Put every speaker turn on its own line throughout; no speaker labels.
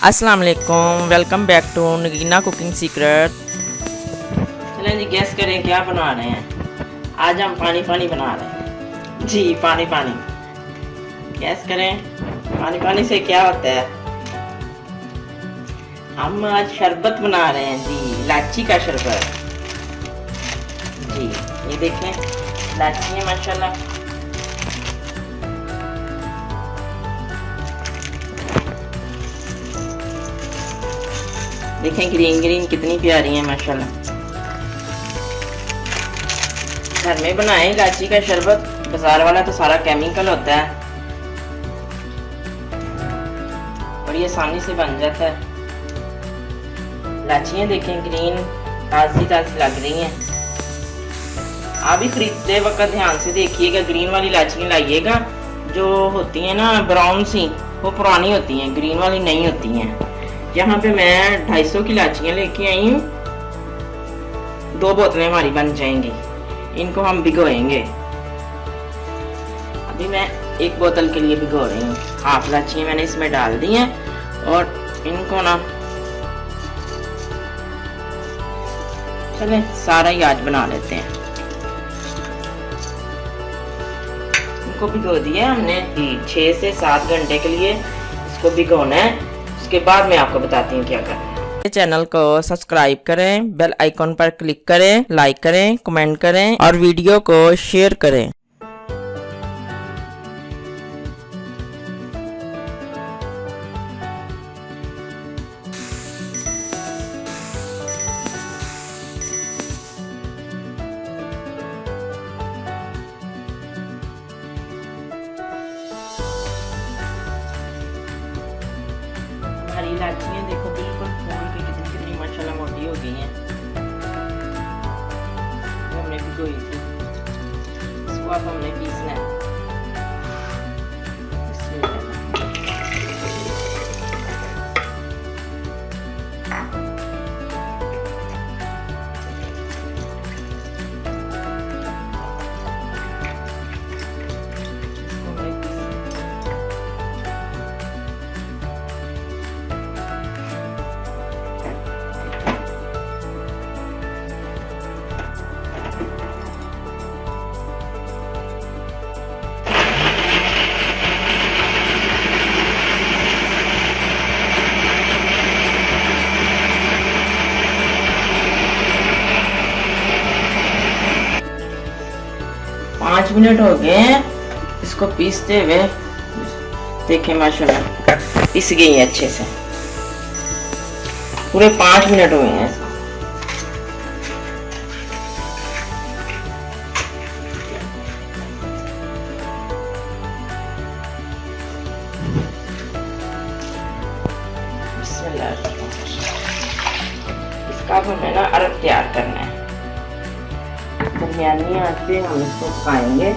अस्सलाम वालेकुम, welcome back to Nagina cooking secret. चलें जी, गैस करें क्या बना रहे हैं। आज हम पानी पानी बना रहे हैं जी। पानी पानी गैस करें। पानी पानी से क्या होता है, हम आज शरबत बना रहे हैं जी, इलायची का शरबत जी। ये देखें, इलायची है माशाल्लाह। देखें ग्रीन ग्रीन कितनी प्यारी है माशाल्लाह। घर में बनाए इलायची का शरबत, बाजार वाला तो सारा केमिकल होता है, बड़ी आसानी से बन जाता है। इलायचियाँ देखें ग्रीन ताजी ताजी लग रही हैं। आप भी खरीदते वक्त ध्यान से देखिएगा, ग्रीन वाली इलायचियाँ लाइएगा। जो होती हैं ना ब्राउन सी, वो पुरानी होती हैं, ग्रीन वाली नहीं होती हैं। यहाँ पे मैं 250 की इलायचियाँ लेके आई हूँ। 2 बोतलें हमारी बन जाएंगी। इनको हम भिगोएंगे। अभी मैं 1 बोतल के लिए भिगो रही हूँ। हाफ इलायचियाँ मैंने इसमें डाल दी हैं और इनको ना चलें सारा ही आज बना लेते हैं। इनको भिगो दिया हमने 6 से 7 घंटे के लिए इसको भिगोना है। उसके बाद मैं आपको बताती हूँ क्या करना है। चैनल को सब्सक्राइब करें, बेल आइकॉन पर क्लिक करें, लाइक करें, कमेंट करें और वीडियो को शेयर करें। हरी इलायचियाँ देखो बिल्कुल फूल के कितनी कितनी माशाल्लाह मोटी हो गई हैं। हमने भिगोई थी, इसको अब हमने पीसना है। पाँच मिनट हो गए हैं इसको पीसते हुए। देखें माशाल्लाह पिस गई है अच्छे से। पूरे 5 मिनट हुए हैं इसको। इसका अब हमें ना अरब तैयार करना है। दरमियानी आंच पे हम इसको पकाएंगे।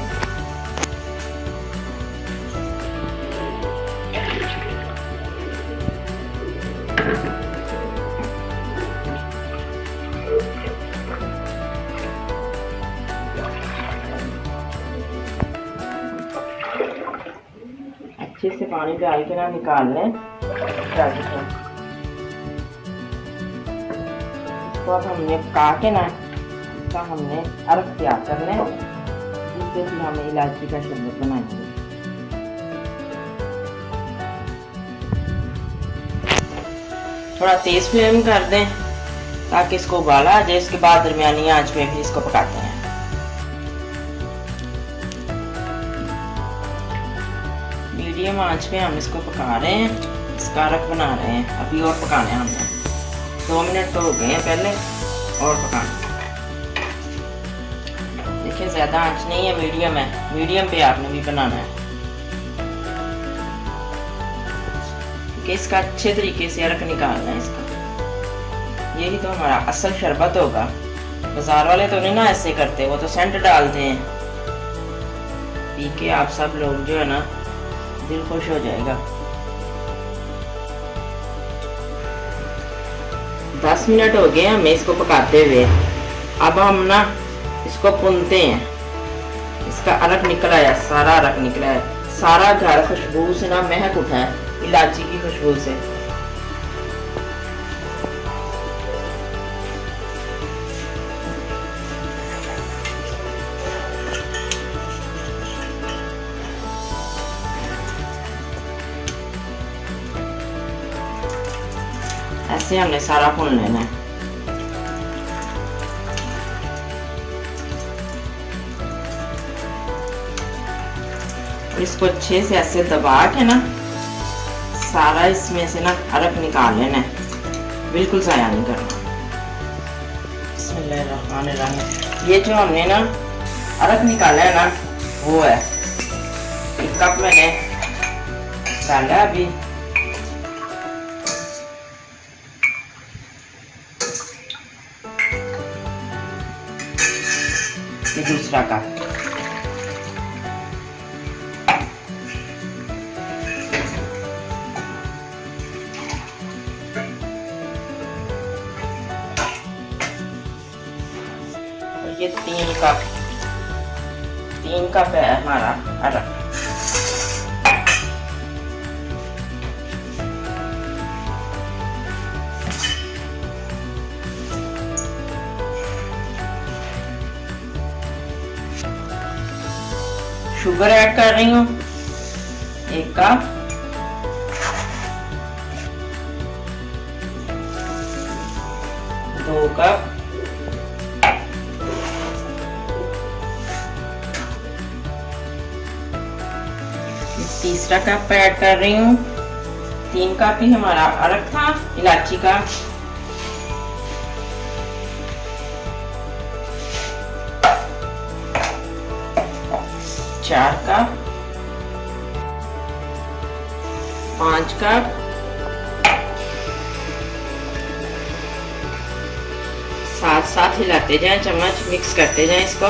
अच्छे से पानी डाल के ना निकाल लें। इसको अब हमने पका के ना हमने अरब तैयार करना है, जिससे कि हमें इलायची का शरबत बनाएंगे। थोड़ा तेज फ्लेम कर दें ताकि इसको उबाला आ जाए। इसके बाद दरमियानी आंच पे भी इसको पकाते हैं। मीडियम आंच पे हम इसको पका रहे हैं, इसका अरब बना रहे हैं। अभी और पकाना है हमने। 2 मिनट तो हो गए हैं पहले, और पकाना। देखिए ज्यादा आंच नहीं है, मीडियम है। मीडियम पे आपने भी बनाना है कि इसका अच्छे तरीके से अरक निकालना है इसका। यही तो हमारा असल शरबत होगा। बाजार वाले तो नहीं ना ऐसे करते, वो तो सेंट डालते हैं। पी के आप सब लोग जो है ना दिल खुश हो जाएगा। 10 मिनट हो गए हमें इसको पकाते हुए। अब हम ना इसको भूनते हैं। इसका अरक निकल आया, सारा अरक निकला है। सारा घर खुशबू से ना महक उठा है, इलायची की खुशबू से। ऐसे हमने सारा भून लेना है। इसको अच्छे से ऐसे दबा के ना सारा इसमें से ना अरक निकाल लेना है, बिल्कुल ज़ाया नहीं करना। बिस्मिल्लाहिर्रहमानिर्रहीम। ये जो हमने ना अरक निकाला है ना वो है 1 कप मैंने डाला अभी। ये दूसरा कप, ये 3 कप है हमारा अरक। शुगर ऐड कर रही हूँ 1 कप। दो कप, तीसरा कप ऐड कर रही हूँ। 3 कप ही हमारा अरक था इलायची का। 4 कप, 5 कप, साथ साथ हिलाते जाएं, चम्मच मिक्स करते जाएं इसको,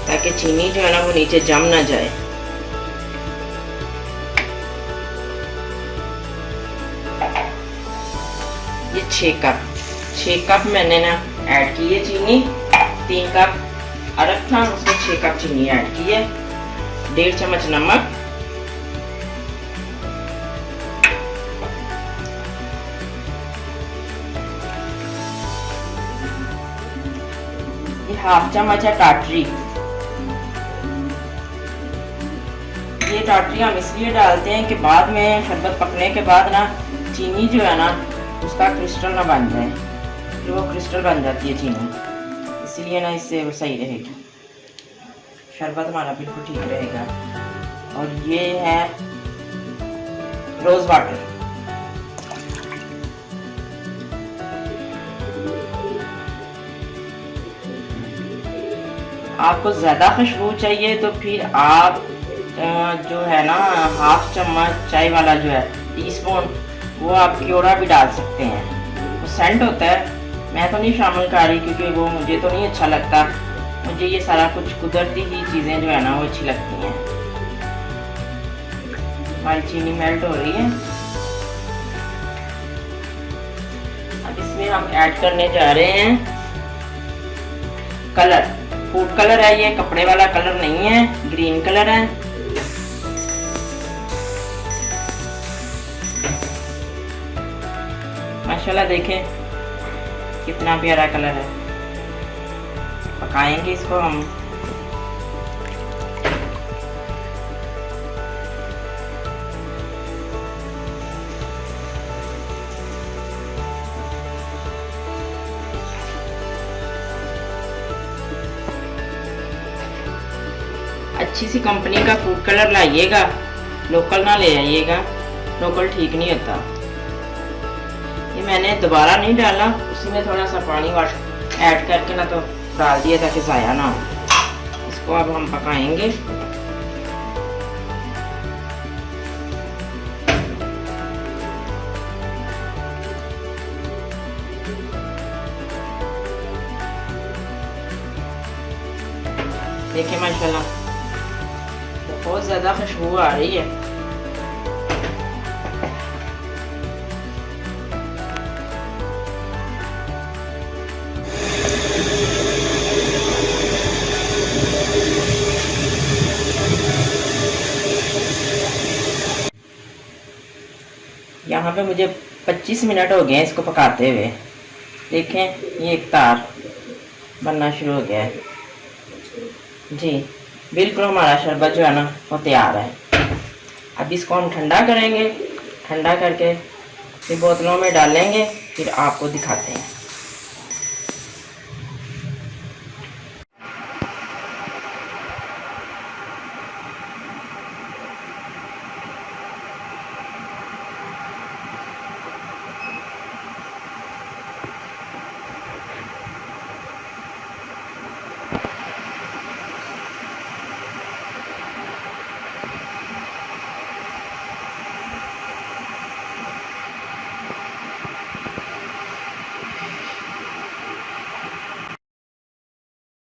ताकि चीनी जो है ना वो नीचे जम ना जाए। ये 6 कप मैंने ना ऐड की है चीनी। 3 कप अरक था, उसमें 6 कप चीनी ऐड की है। 1.5 चम्मच नमक, ये 1/2 चम्मच है टाटरी। ये टाटरी हम इसलिए डालते हैं कि बाद में शरबत पकने के बाद ना चीनी जो है ना उसका क्रिस्टल ना बन जाए, फिर वो क्रिस्टल बन जाती है चीनी, इसलिए ना इससे वो सही रहेगी, शरबत हमारा बिल्कुल ठीक रहेगा। और ये है रोज वाटर। आपको ज़्यादा खुशबू चाहिए तो फिर आप जो है ना 1/2 चम्मच चाय वाला जो है टीस्पून, वो आप क्योरा भी डाल सकते हैं, वो सेंट होता है। मैं तो नहीं शामिल कर रही क्योंकि वो मुझे तो नहीं अच्छा लगता। मुझे ये सारा कुछ कुदरती ही चीज़ें जो है ना वो अच्छी लगती हैं। हमारी चीनी मेल्ट हो रही है। अब इसमें हम ऐड करने जा रहे हैं कलर। फूड कलर है ये, कपड़े वाला कलर नहीं है, ग्रीन कलर है। माशाल्लाह देखें कितना प्यारा कलर है। पकाएंगे इसको हम। अच्छी सी कंपनी का फूड कलर लाइएगा, लोकल ना ले आइएगा, लोकल ठीक नहीं होता। ये मैंने दोबारा नहीं डाला, उसी में थोड़ा सा पानी ऐड करके ना तो डाल दिया ताकि ज़ाया ना हो। इसको अब हम पकाएंगे। देखिए माशाल्लाह बहुत ज़्यादा खुशबू आ रही है। यहाँ पे मुझे 25 मिनट हो गए इसको पकाते हुए। देखें ये एक तार बनना शुरू हो गया है जी। बिल्कुल हमारा शरबत जो है ना वो तैयार है। अब इसको हम ठंडा करेंगे, ठंडा करके फिर बोतलों में डालेंगे फिर आपको दिखाते हैं।